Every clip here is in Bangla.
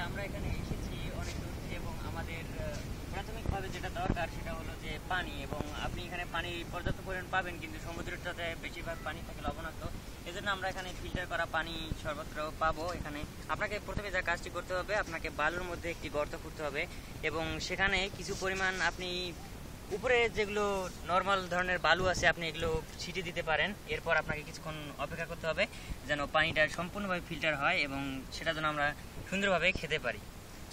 আমরা এখানে এসেছি অনেক দূর থেকে এবং আমাদের প্রাথমিকভাবে যেটা দরকার সেটা হলো যে পানি, এবং আপনি এখানে পানি পর্যাপ্ত পরিমাণ পাবেন, কিন্তু সমুদ্রটাতে বেশিরভাগ পানি থাকে লবণাক্ত। এজন্য আমরা এখানে ফিল্টার করা পানি সর্বত্র পাবো। এখানে আপনাকে প্রথমে যা কাজটি করতে হবে, আপনাকে বালুর মধ্যে একটি গর্ত খুঁড়তে হবে এবং সেখানে কিছু পরিমাণ আপনি উপরে যেগুলো নর্মাল ধরনের বালু আছে আপনি এগুলো ছিটিয়ে দিতে পারেন। এরপর আপনাকে কিছুক্ষণ অপেক্ষা করতে হবে যেন পানিটা সম্পূর্ণভাবে ফিল্টার হয় এবং সেটা যেন আমরা সুন্দরভাবে খেতে পারি।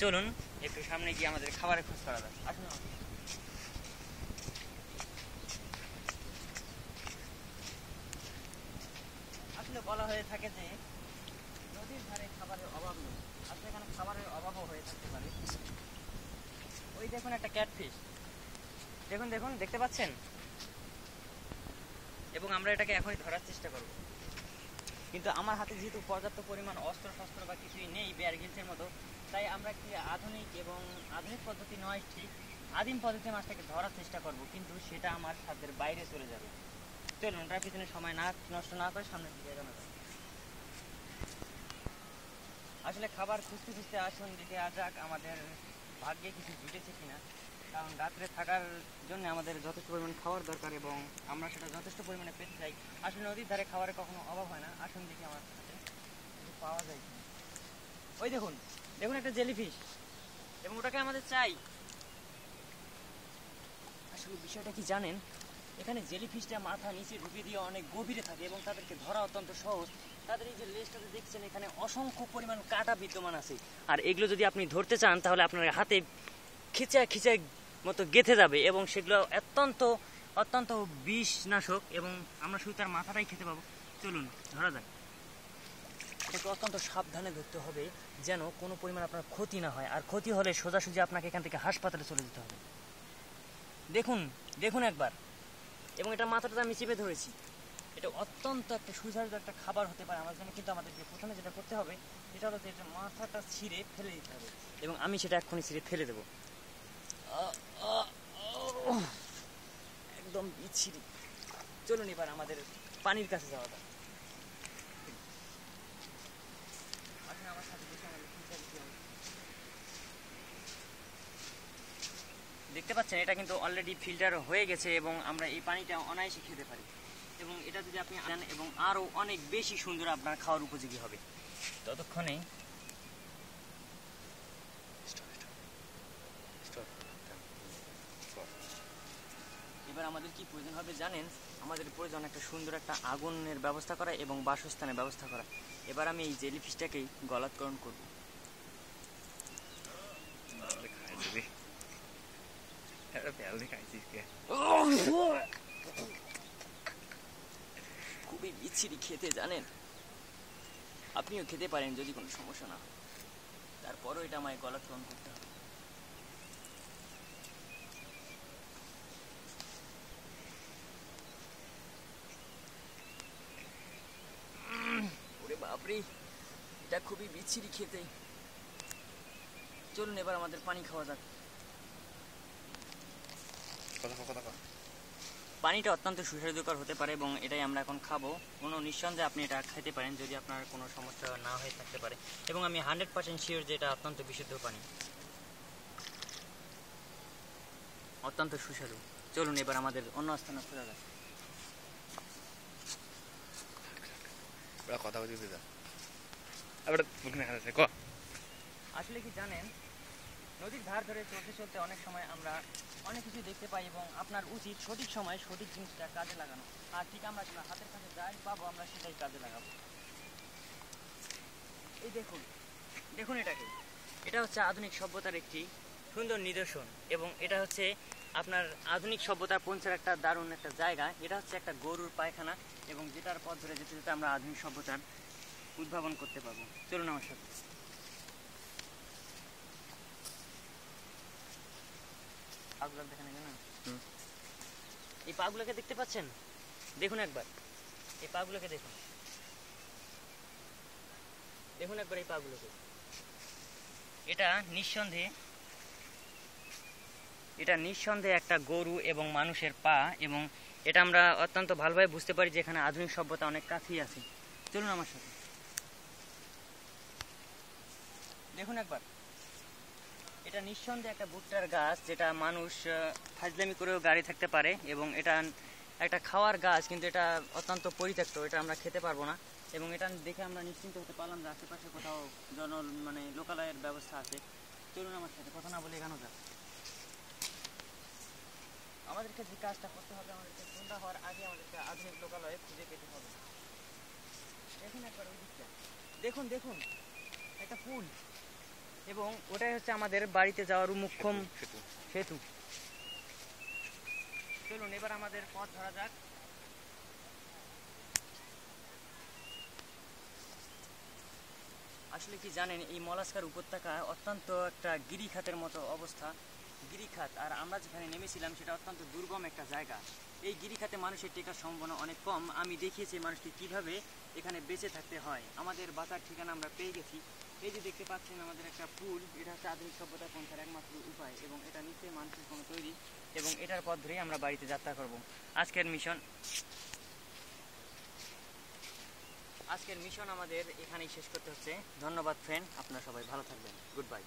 চলুন একটু সামনে গিয়ে আমাদের খাবারের খোঁজ করা যাক। আসুন। আসলে বলা হয়ে থাকে যে নদীর ধারে খাবারের অভাব নেই, আসলে এখানে খাবারের অভাবও হয়ে থাকতে পারে। ওই দেখুন একটা ক্যাটফিশ, দেখুন দেখুন, দেখতে পাচ্ছেন? এবং আমরা এটাকে এখনই ধরার চেষ্টা করব, কিন্তু আমার হাতে যেহেতু পর্যাপ্ত পরিমাণ অস্ত্র শস্ত্র বা কিছুই নেই বেয়ার গ্রিলসের মতো, তাই আমরা কি আধুনিক পদ্ধতি নয় ঠিক, আদিম পদ্ধতি মাছটাকে ধরার চেষ্টা করব, কিন্তু সেটা আমার সাধ্যের বাইরে চলে যাবে। চলুন ওটার পিছনে সময় নষ্ট না করে সামনের দিকে এগোনো যাক। আসলে খাবার খুঁজতে খুঁজতে আসুন দেখে যাক আমাদের ভাগ্যে কিছু জুটেছে কিনা, কারণ রাত্রে থাকার জন্য আমাদের যথেষ্ট পরিমাণ খাওয়ার দরকার এবং আমরা সেটা যথেষ্ট পরিমাণে পেতে চাই। আসলে নদীর ধারে খাবারের কখনো অভাব হয় না। আসুন দেখি আমার সাথে কিছু পাওয়া যায় কিনা। ওই দেখুন দেখুন একটা জেলিফিশ, এবং ওটাকে আমাদের চাই। আসলে বিষয়টা কি জানেন, এখানে জেলিফিশটা মাথা নিচে ঢুকে দিয়ে অনেক গভীরে থাকে এবং তাদেরকে ধরা অত্যন্ত সহজ। তাদের এই যে লেজটাতে দেখছেন এখানে অসংখ্য পরিমাণ কাঁটা বিদ্যমান আছে, আর এগুলো যদি আপনি ধরতে চান তাহলে আপনার হাতে খিচায় মতো গেঁথে যাবে এবং সেগুলো অত্যন্ত বিষনাশক, এবং আমরা শুধু তার মাথাটাই খেতে পাবো। চলুন ধরা যাক। এটাকে অত্যন্ত সাবধানে ধরতে হবে যেন কোনো পরিমাণ আপনার ক্ষতি না হয়, আর ক্ষতি হলে সোজাসুজি আপনাকে এখান থেকে হাসপাতালে চলে যেতে হবে। দেখুন দেখুন একবার, এবং এটা মাথাটা আমি চেপে ধরেছি। এটা অত্যন্ত একটা সুস্বাদু একটা খাবার হতে পারে আমার জন্য, কিন্তু আমাদেরকে প্রথমে যেটা করতে হবে সেটা হলো যে এটা মাথাটা ছিঁড়ে ফেলে দিতে হবে, এবং আমি সেটা এক্ষুনি ছিঁড়ে ফেলে দেবো। একদম বিচ্ছিরি। চলুন এবার আমাদের পানির কাছে যাওয়া যাক। আমার সাথে দেখতে পাচ্ছেন এটা কিন্তু অলরেডি ফিল্টার হয়ে গেছে এবং আমরা এই পানিটা অনায়াসে খেতে পারি, এবং এটা যদি আপনি আনেন এবং আরো অনেক বেশি সুন্দর আপনার খাওয়ার উপযোগী হবে। ততক্ষণে এবার আমাদের কি প্রয়োজন হবে জানেন, আমাদের প্রয়োজন একটা সুন্দর একটা আগুনের ব্যবস্থা করা এবং বাসস্থানের ব্যবস্থা করা। এবার আমি এই জেলিফিশটাকেই গলাৎকরণ করব। খুবই বিচ্ছিরি খেতে জানেন, আপনিও খেতে পারেন যদি কোনো সমস্যা না হয়, তারপরও এটা আমায় গলাৎকরণ করতে হবে। ওরে বাপরে, এটা খুবই বিচ্ছিরি খেতে। চলুন এবার আমাদের পানি খাওয়া যাক। পানিটা অত্যন্ত সুস্বাদুকর হতে পারে এবং এটাই আমরা এখন খাবো। কোনো নিঃসন্দেহে আপনি এটা খেতে পারেন যদি আপনার কোনো সমস্যা না হয়ে থাকতে পারে, এবং আমি 100% শিওর যে এটা অত্যন্ত বিশুদ্ধ পানি, অত্যন্ত সুস্বাদু। চলুন এবার আমাদের অন্য স্থানে খোঁজা যাক। আসলে কি জানেন, নদীর ধার ধরে চলতে চলতে অনেক সময় আমরা অনেক কিছু দেখতে পাই এবং আপনার উচিত সঠিক সময় সঠিক জিনিসটা কাজে লাগানো, আর ঠিক আমরা হাতের কাছে যাই পাবো আমরা সেটাই কাজে লাগাবো। এই দেখুন দেখুন এটাকে, এটা হচ্ছে আধুনিক সভ্যতার একটি সুন্দর নিদর্শন, এবং এটা হচ্ছে আপনার আধুনিক সভ্যতার পৌঁছার একটা দারুণ একটা জায়গা। এটা হচ্ছে একটা গরুর পায়খানা, এবং যেটার পথ ধরে যেতে যেতে আমরা আধুনিক সভ্যতার উদ্ভাবন করতে পারবো। চলুন আমার সাথে। পাগুলো দেখেন না, এই পাগুলোকে দেখতে পাচ্ছেন? দেখুন একবার এই পাগুলোকে, দেখুন দেখুন একবার এই পাগুলোকে। এটা নিঃসন্দেহে একটা গরু এবং মানুষের পা, এবং এটা আমরা অত্যন্ত ভালোভাবে বুঝতে পারি যে এখানে আধুনিক সভ্যতা অনেক কাছেই আছে। চলুন আমার সাথে। দেখুন একবার, এটা নিঃসন্দেহে একটা ভুট্টার গাছ, যেটা মানুষ ফাজলামি করেও গাড়ি থাকতে পারে, এবং এটা একটা খাওয়ার গাছ, কিন্তু এটা অত্যন্ত পরিত্যক্ত, এটা আমরা খেতে পারবো না। এবং এটা দেখে আমরা নিশ্চিন্ত হতে পারলাম যে আশেপাশে কোথাও মানে লোকালয়ের ব্যবস্থা আছে। চলুন আমার সাথে, কথা না বলে এখানে যাক। আমাদেরকে যে কাজটা করতে হবে, আমাদেরকে সন্ধ্যা হওয়ার আগে আমাদেরকে আধুনিক লোকালয়ে খুঁজে পেতে হবে। দেখুন একবার ওই দিকটা, দেখুন দেখুন একটা ফুল, এবং ওটাই হচ্ছে আমাদের বাড়িতে যাওয়ার মুখ্যম সেতু। চলুন এবার আমাদের পথ ধরা যাক। আসলে কি জানেন, এই মলাস্কার উপত্যকা অত্যন্ত একটা গিরিখাতের মতো অবস্থা, গিরিখাত। আর আমরা যেখানে নেমেছিলাম সেটা অত্যন্ত দুর্গম একটা জায়গা। এই গিরিখাতে মানুষের টেকার সম্ভাবনা অনেক কম। আমি দেখিয়েছি মানুষকে কিভাবে এখানে বেঁচে থাকতে হয়। আমাদের বাঁচার ঠিকানা আমরা পেয়ে গেছি। এই যে দেখতে পাচ্ছেন আমাদের একটা পুল, এটা হচ্ছে আধুনিক সভ্যতা পৌঁছার একমাত্র উপায়, এবং এটা নিশ্চয়ই মানুষের কোনো তৈরি, এবং এটার পথ ধরেই আমরা বাড়িতে যাত্রা করব। আজকের মিশন আমাদের এখানেই শেষ করতে হচ্ছে। ধন্যবাদ ফ্রেন্ড, আপনারা সবাই ভালো থাকবেন। Good bye.